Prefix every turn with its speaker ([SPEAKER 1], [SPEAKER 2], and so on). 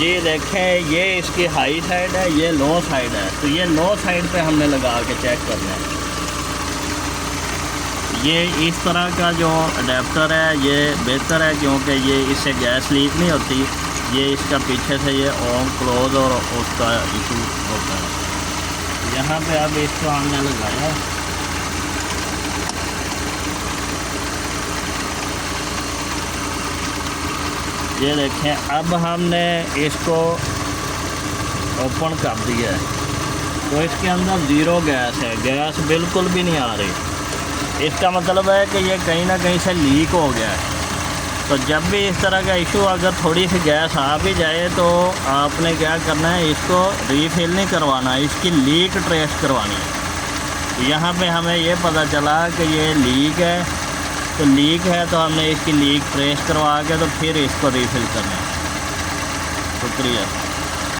[SPEAKER 1] ये देखें, ये इसकी हाई साइड है, ये लो साइड है। तो ये लो साइड पे हमने लगा के चेक करना है। ये इस तरह का जो अडेप्टर है ये बेहतर है, क्योंकि ये इससे गैस लीक नहीं होती। ये इसका पीछे से ये ऑन क्लोज और उसका इशू होता है। यहाँ पे अब इसको हमने लगाया। ये देखें, अब हमने इसको ओपन कर दिया है तो इसके अंदर ज़ीरो गैस है, गैस बिल्कुल भी नहीं आ रही। इसका मतलब है कि ये कहीं ना कहीं से लीक हो गया है। तो जब भी इस तरह का इशू अगर थोड़ी सी गैस आ भी जाए तो आपने क्या करना है, इसको रीफिल नहीं करवाना, इसकी लीक ट्रेस करवानी है। यहाँ पे हमें ये पता चला कि ये लीक है, तो लीक है तो हमने इसकी लीक ट्रेस करवा के तो फिर इसको रीफिल करना है। शुक्रिया।